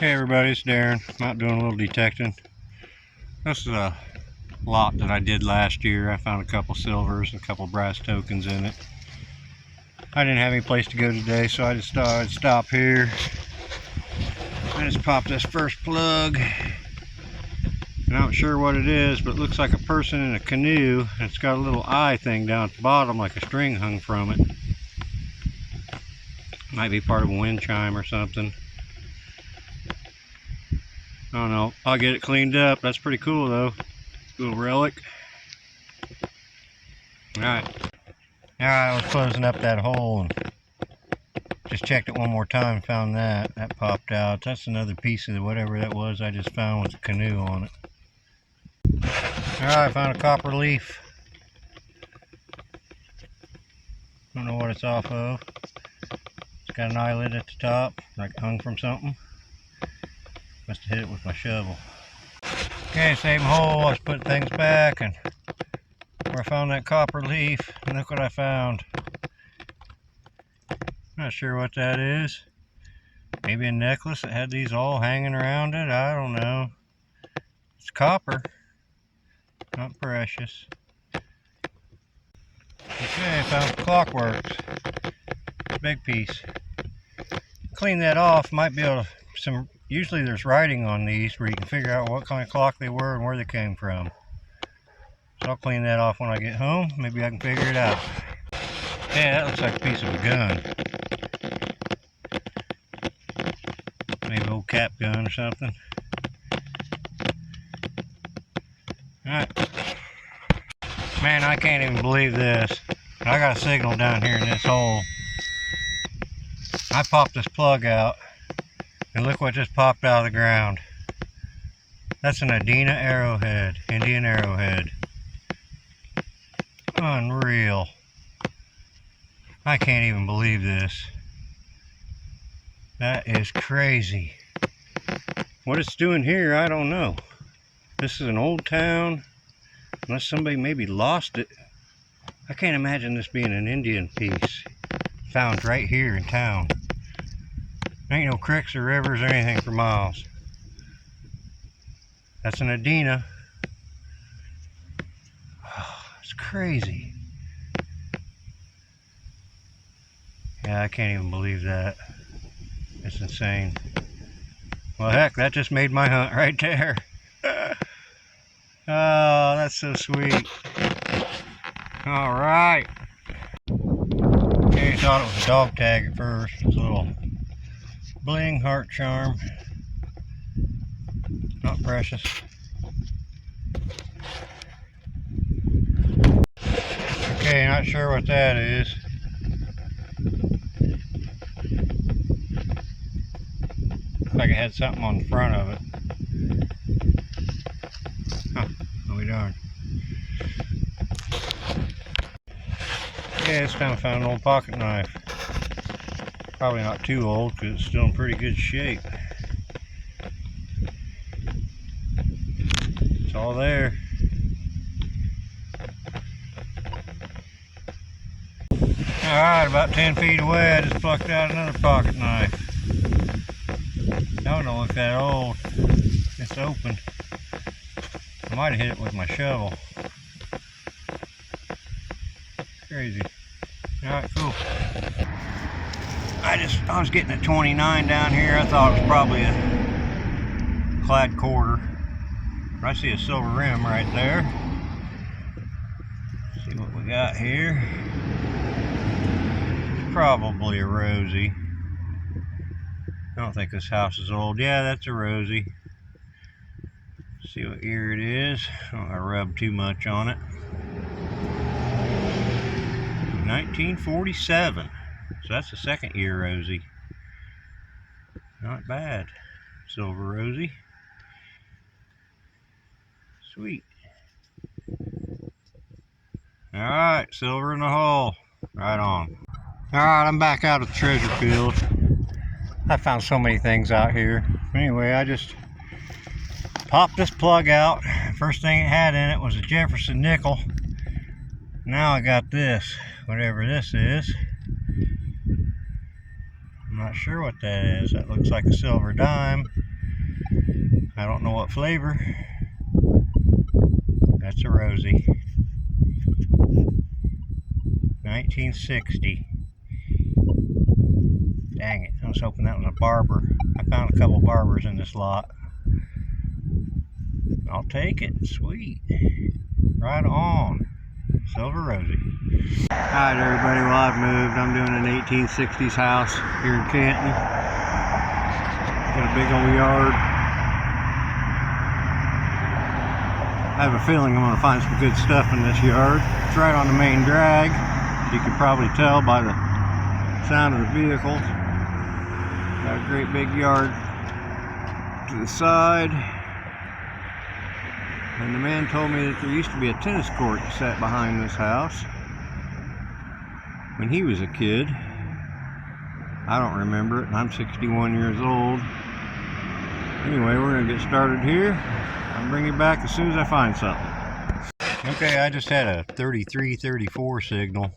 Hey everybody, it's Darren. I'm out doing a little detecting. This is a lot that I did last year. I found a couple silvers and a couple brass tokens in it. I didn't have any place to go today, so I just thought I'd stop here. I just popped this first plug. And I'm not sure what it is, but it looks like a person in a canoe. And it's got a little eye thing down at the bottom, like a string hung from it. Might be part of a wind chime or something. I don't know. I'll get it cleaned up. That's pretty cool though. Little relic. Alright, I was closing up that hole and just checked it one more time and found that. That popped out. That's another piece of whatever that was I just found with a canoe on it. Alright, I found a copper leaf. Don't know what it's off of. It's got an eyelid at the top, like hung from something. Must have hit it with my shovel. Okay, same hole. I was putting things back and where I found that copper leaf, and look what I found. Not sure what that is. Maybe a necklace that had these all hanging around it. I don't know. It's copper, not precious. Okay, I found some Clockworks. Big piece. Clean that off. Might be able to. Usually there's writing on these where you can figure out what kind of clock they were and where they came from. So I'll clean that off when I get home. Maybe I can figure it out. Yeah, that looks like a piece of a gun. Maybe an old cap gun or something. Alright. Man, I can't even believe this. I got a signal down here in this hole. I popped this plug out, and look what just popped out of the ground. That's an Adena arrowhead, Indian arrowhead. Unreal. I can't even believe this. That is crazy. What it's doing here, I don't know. This is an old town. Unless somebody maybe lost it. I can't imagine this being an Indian piece. Found right here in town. There ain't no creeks or rivers or anything for miles. That's an Adena. Oh, it's crazy. Yeah, I can't even believe that. It's insane. Well, heck, that just made my hunt right there. Oh, that's so sweet. All right. Okay, thought it was a dog tag at first. It's a little bling heart charm. Not precious. Okay, not sure what that is. Looks like it had something on the front of it. Huh, I'll be darned. Yeah, this time I found an old pocket knife. Probably not too old because it's still in pretty good shape. It's all there. Alright, about 10 feet away I just plucked out another pocket knife. That don't look that old. It's open. I might have hit it with my shovel. Crazy. Alright, cool. I was getting a 29 down here. I thought it was probably a clad quarter. I see a silver rim right there. Let's see what we got here. It's probably a Rosie. I don't think this house is old. Yeah, that's a Rosie. Let's see what year it is. I don't want to rub too much on it. 1947. So that's the second year Rosie. Not bad. Silver Rosie. Sweet. Alright, silver in the hole. Right on. Alright, I'm back out of the treasure field. I found so many things out here. Anyway, I just popped this plug out. First thing it had in it was a Jefferson nickel. Now I got this, whatever this is. I'm not Not sure what that is. That looks like a silver dime. I don't know what flavor. That's a Rosie. 1960. Dang it, I was hoping that was a Barber. I found a couple Barbers in this lot. I'll take it. Sweet. Right on. Silver Rosie. Alright everybody, well I've moved. I'm doing an 1860s house here in Canton. Got a big old yard. I have a feeling I'm going to find some good stuff in this yard. It's right on the main drag. You can probably tell by the sound of the vehicles. Got a great big yard to the side. And the man told me that there used to be a tennis court set behind this house when he was a kid. I don't remember it, and I'm 61 years old. Anyway, we're going to get started here. I'll bring you back as soon as I find something. Okay, I just had a 3334 signal.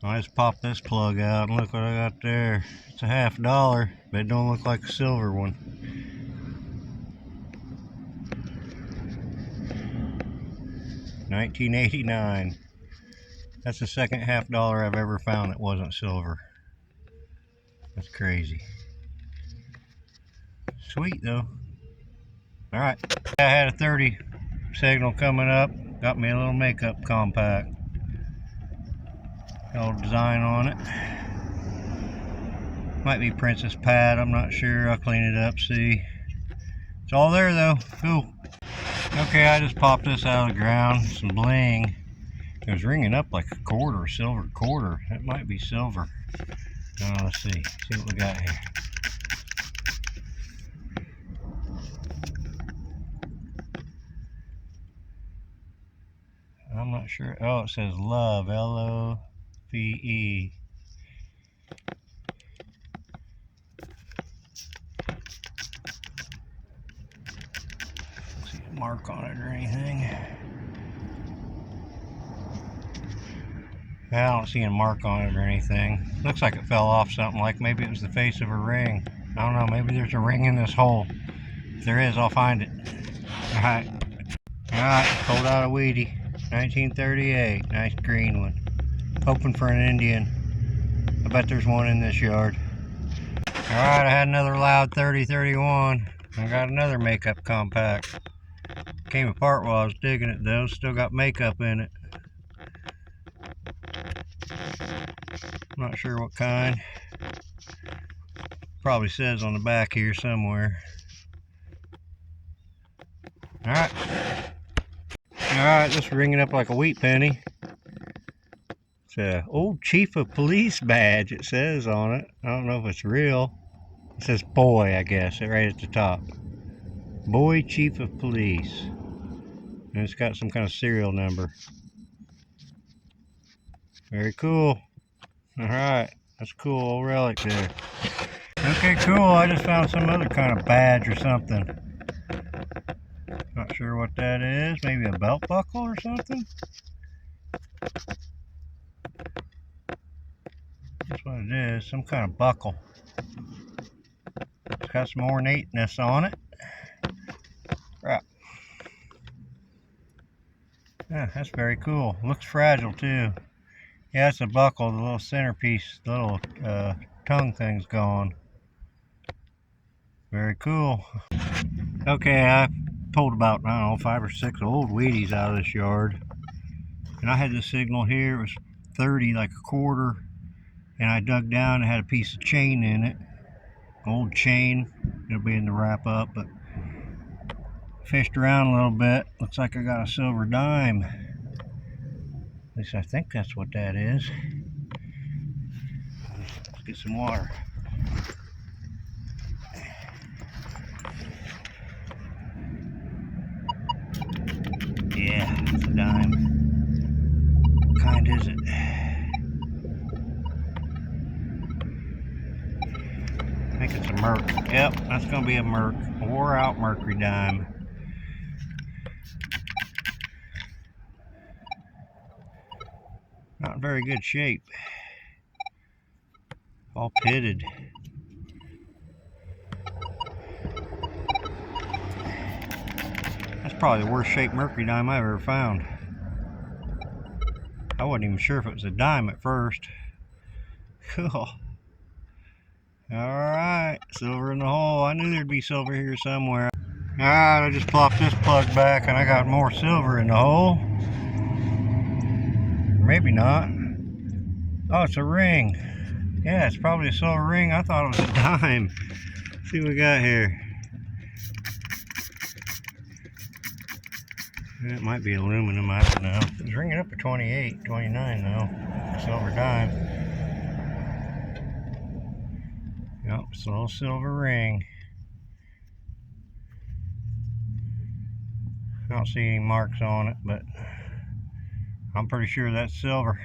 I just popped this plug out and look what I got there. It's a $50, but it don't look like a silver one. $19.89. That's the second $50 I've ever found that wasn't silver. That's crazy. Sweet though. Alright, I had a 30 signal coming up. Got me a little makeup compact. Got a little design on it. Might be Princess Pat, I'm not sure. I'll clean it up, see. It's all there though. Cool. Okay, I just popped this out of the ground. Some bling. It was ringing up like a quarter, silver quarter. That might be silver. Let's see. See what we got here. I'm not sure. Oh, it says Love. L-O-V-E. See a mark on it or anything. I don't see a mark on it or anything. Looks like it fell off something, like maybe it was the face of a ring. I don't know, maybe there's a ring in this hole. If there is, I'll find it. Alright. Alright, pulled out a Wheatie. 1938. Nice green one. Hoping for an Indian. I bet there's one in this yard. Alright, I had another loud 3031. I got another makeup compact. Came apart while I was digging it though. Still got makeup in it. Not sure what kind. Probably says on the back here somewhere. Alright. Alright, this is ringing up like a wheat penny. It's a old Chief of Police badge, it says on it. I don't know if it's real. It says boy, I guess, right at the top. Boy Chief of Police. And it's got some kind of serial number. Very cool. Alright, that's a cool old relic there. Okay, cool. I just found some other kind of badge or something. Not sure what that is. Maybe a belt buckle or something? That's what it is. Some kind of buckle. It's got some ornateness on it. Right. Yeah, that's very cool. Looks fragile too. Yeah, it's a buckle. The little centerpiece, the little tongue thing's gone. Very cool. Okay, I pulled about, I don't know, 5 or 6 old Wheaties out of this yard. And I had this signal here. It was 30, like a quarter. And I dug down and had a piece of chain in it. Old chain. It'll be in the wrap up, but fished around a little bit. Looks like I got a silver dime. At least I think that's what that is. Let's get some water. Yeah, it's a dime. What kind is it? I think it's a Merc. Yep, that's going to be a Merc. A wore out Mercury dime. Not in very good shape. All pitted. probably the worst shaped mercury dime I ever found. I wasn't even sure if it was a dime at first. Cool. Alright, silver in the hole. I knew there'd be silver here somewhere. Alright, I just plopped this plug back and I got more silver in the hole. Maybe not. Oh, it's a ring. Yeah, it's probably a silver ring. I thought it was a dime. Let's see what we got here. It might be aluminum, I don't know. It's ringing up to 28, 29 though. Silver dime. Yep, it's a little silver ring. I don't see any marks on it, but I'm pretty sure that's silver.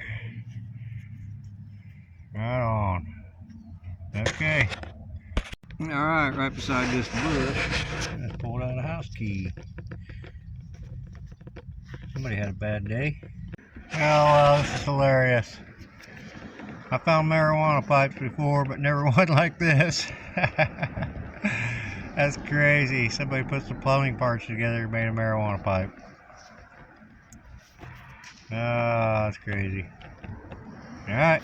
Right on. Okay. Alright, right beside this bush, I just pulled out a house key. Somebody had a bad day. Oh well, this is hilarious. I found marijuana pipes before, but never one like this. That's crazy. Somebody put some plumbing parts together and made a marijuana pipe. Oh, that's crazy. Alright.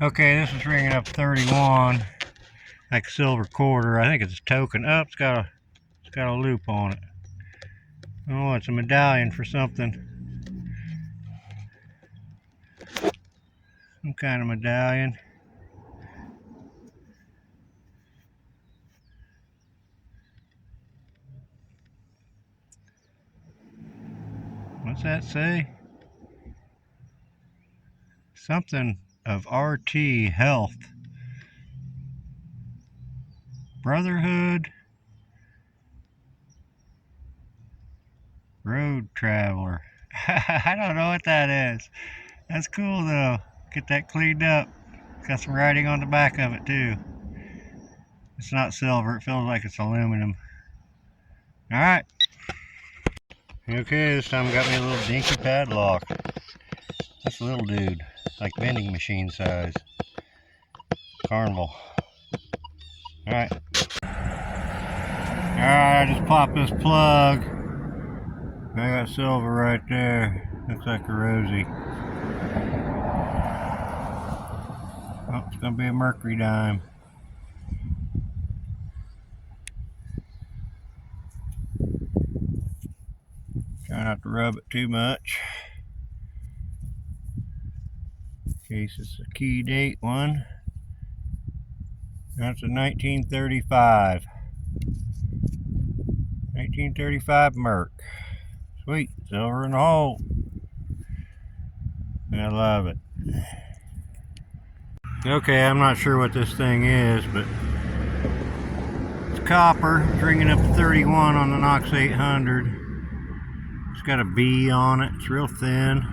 Okay, this is ringing up 31. Like a silver quarter. I think it's a token. Oh, it's got a loop on it. Oh, it's a medallion for something. Some kind of medallion. What's that say? Something of RT Health. Brotherhood. Road Traveler. I don't know what that is. That's cool though. Get that cleaned up. Got some writing on the back of it too. It's not silver. It feels like it's aluminum. Alright. Okay, this time got me a little dinky padlock. That's a little dude. Like vending machine size. Carnival. Alright. Alright, I just popped this plug. I got silver right there. Looks like a rosy. Oh, it's gonna be a mercury dime. Try not to rub it too much. In case it's a key date one. That's a 1935. 1935 Merc. Sweet, silver in the hole. I love it. Okay, I'm not sure what this thing is, but it's copper. It's ringing up to 31 on the Knox 800. It's got a B on it. It's real thin.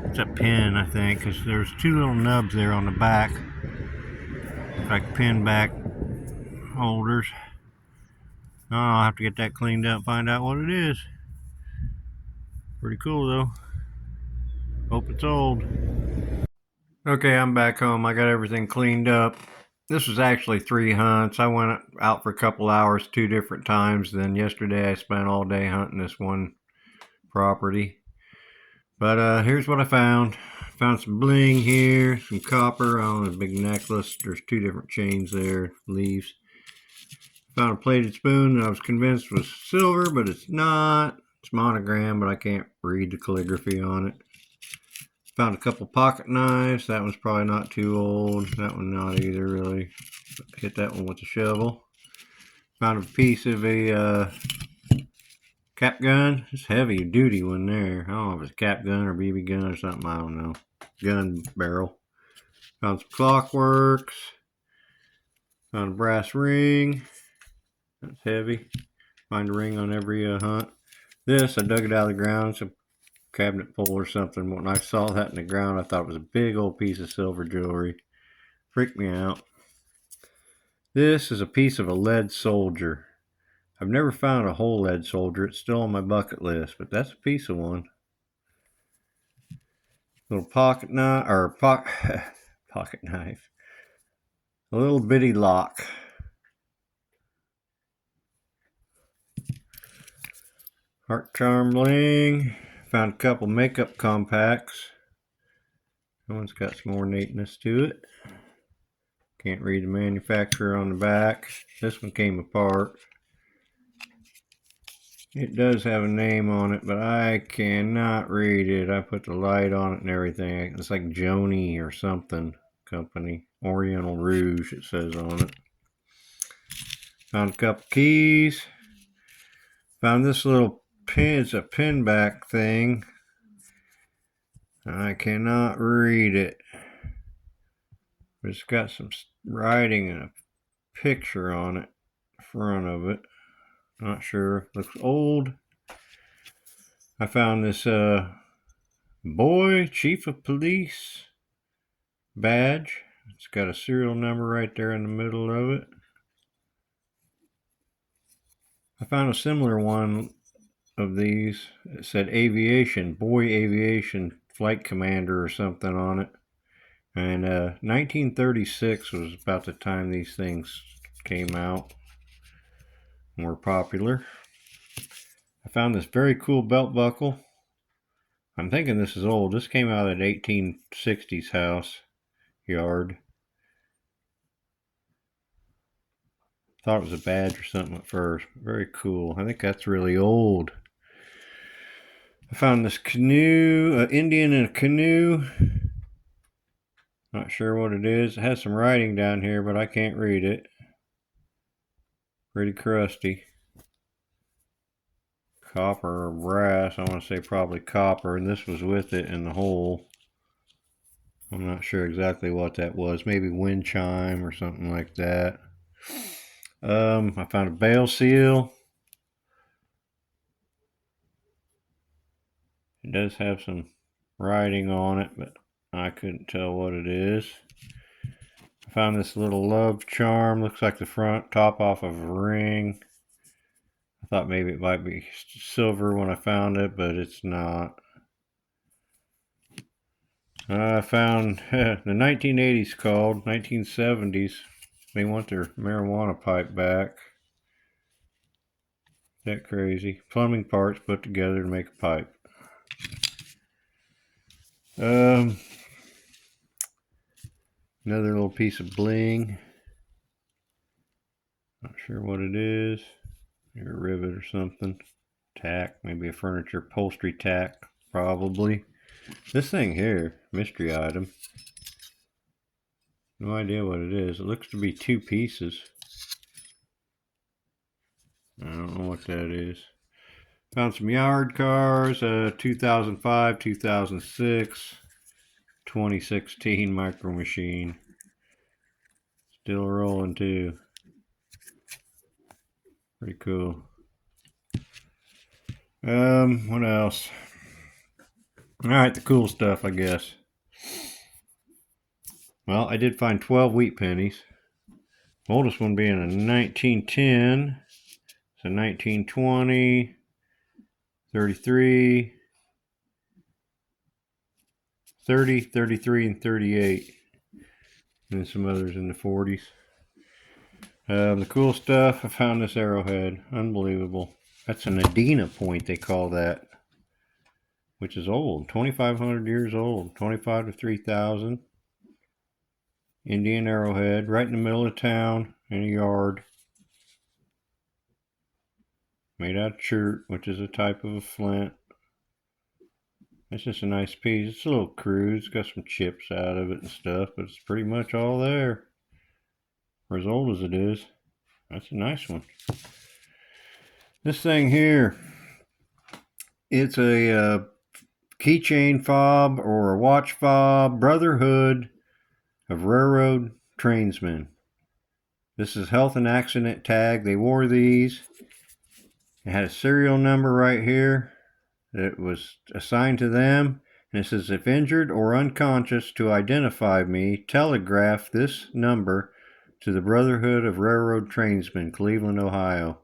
It's a pin, I think, because there's two little nubs there on the back. Like pin back holders. Oh, I'll have to get that cleaned up and find out what it is. Pretty cool though. Hope it's old. Okay, I'm back home. I got everything cleaned up. This was actually 3 hunts. I went out for a couple hours 2 different times. Then yesterday I spent all day hunting this one property. But here's what I found. Found some bling here, some copper on a big necklace. There's 2 different chains there, leaves. Found a plated spoon that I was convinced was silver, but it's not. It's monogram, but I can't read the calligraphy on it. Found a couple pocket knives. That one's probably not too old. That one not either, really. Hit that one with a shovel. Found a piece of a cap gun. It's heavy duty one there. I don't know if it's a cap gun or BB gun or something. I don't know. Gun barrel. Found some clockworks. Found a brass ring. That's heavy. Find a ring on every hunt. This, I dug it out of the ground. It's a cabinet full or something. When I saw that in the ground, I thought it was a big old piece of silver jewelry. Freaked me out. This is a piece of a lead soldier. I've never found a whole lead soldier. It's still on my bucket list, but that's a piece of one. Little pocket knife, or pocket knife. A little bitty lock. Heart Charm Bling. Found a couple makeup compacts. That one's got some more neatness to it. Can't read the manufacturer on the back. This one came apart. It does have a name on it, but I cannot read it. I put the light on it and everything. It's like Joni or something company. Oriental Rouge, it says on it. Found a couple keys. Found this little pin. It's a pin back thing. I cannot read it. But it's got some writing and a picture on it, front of it. Not sure. Looks old. I found this boy chief of police badge. It's got a serial number right there in the middle of it. I found a similar one of these. It said aviation, boy aviation flight commander or something on it. And 1936 was about the time these things came out and were popular. I found this very cool belt buckle. I'm thinking this is old. This came out at 1860s house yard. Thought it was a badge or something at first. Very cool. I think that's really old. I found this canoe, Indian in a canoe. Not sure what it is. It has some writing down here, but I can't read it. Pretty crusty. Copper or brass. I want to say probably copper, and this was with it in the hole. I'm not sure exactly what that was. Maybe wind chime or something like that. I found a bail seal. It does have some writing on it, but I couldn't tell what it is. I found this little love charm. Looks like the front top off of a ring. I thought maybe it might be silver when I found it, but it's not. I found the 1980s called, 1970s. They want their marijuana pipe back. That crazy. Plumbing parts put together to make a pipe. Another little piece of bling. Not sure what it is. Maybe a rivet or something. Tack, maybe a furniture upholstery tack, probably. This thing here, mystery item. No idea what it is. It looks to be two pieces. I don't know what that is. Found some yard cars, 2005, 2006, 2016 Micro Machine. Still rolling too. Pretty cool. What else? Alright, the cool stuff, I guess. Well, I did find 12 wheat pennies. Oldest one being a 1910. So 1920, 33, 30, 33, and 38. And some others in the 40s. The cool stuff, I found this arrowhead. Unbelievable. That's an Adena point, they call that. Which is old. 2,500 years old. 25 to 3,000. Indian arrowhead. Right in the middle of town. In a yard. Made out of chert, which is a type of a flint. It's just a nice piece. It's a little crude. It's got some chips out of it and stuff, but it's pretty much all there. For as old as it is. That's a nice one. This thing here, it's a keychain fob or a watch fob, Brotherhood of Railroad Trainsmen. This is health and accident tag. They wore these. It had a serial number right here that was assigned to them. And it says, if injured or unconscious, to identify me, telegraph this number to the Brotherhood of Railroad Trainsmen, Cleveland, Ohio.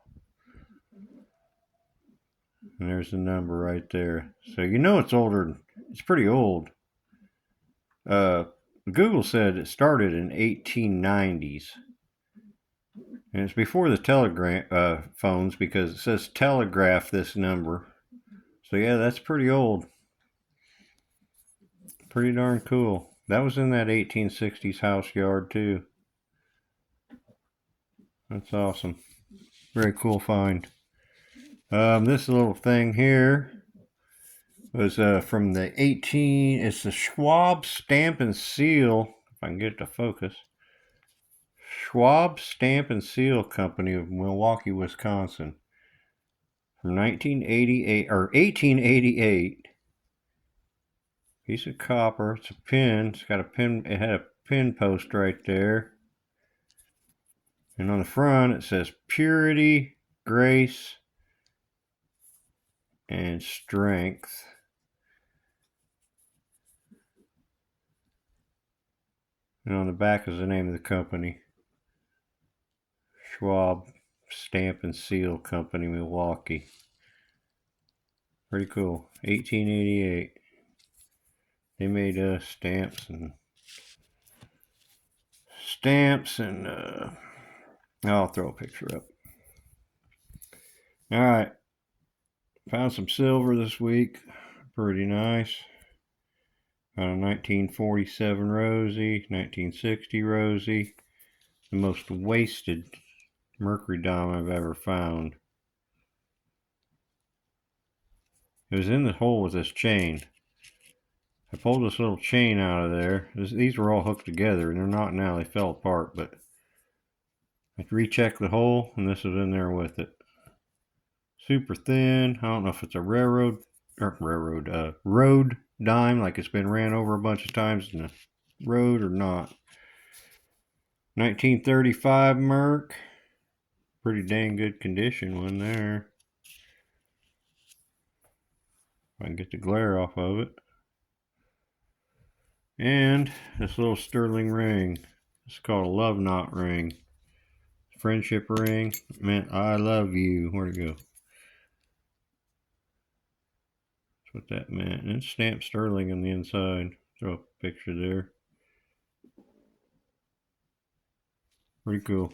And there's the number right there. So you know it's older. It's pretty old. Google said it started in 1890s. And it's before the telegram phones, because it says telegraph this number. So yeah, that's pretty old. Pretty darn cool. That was in that 1860s house yard too. That's awesome. Very cool find. This little thing here was from the it's the Schwab Stamp and Seal, if I can get it to focus. Schwab Stamp and Seal Company of Milwaukee, Wisconsin. From 1988 or 1888. Piece of copper. It's a pin. It's got a pin. It had a pin post right there. And on the front it says purity, grace, and strength. And on the back is the name of the company. Schwab Stamp and Seal Company, Milwaukee. Pretty cool. 1888. They made stamps and I'll throw a picture up. Alright. Found some silver this week. Pretty nice. Got a 1947 Rosie, 1960 Rosie. The most wasted mercury diamond I've ever found. It was in the hole with this chain. I pulled this little chain out of there. These were all hooked together, and they're not now. They fell apart, but I rechecked the hole, and this was in there with it. Super thin. I don't know if it's a road dime, like it's been ran over a bunch of times in the road or not. 1935 Merc. Pretty dang good condition one there. If I can get the glare off of it. And this little sterling ring. It's called a love knot ring. Friendship ring. It meant I love you. Where'd it go? That's what that meant. And it's stamped sterling on the inside. Throw a picture there. Pretty cool.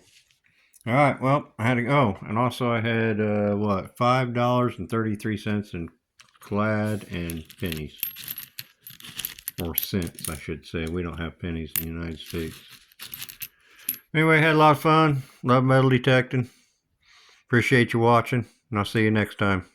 Alright, well, I had to go. And also I had, $5.33 in clad and pennies. Or cents, I should say. We don't have pennies in the United States. Anyway, had a lot of fun. Love metal detecting. Appreciate you watching, and I'll see you next time.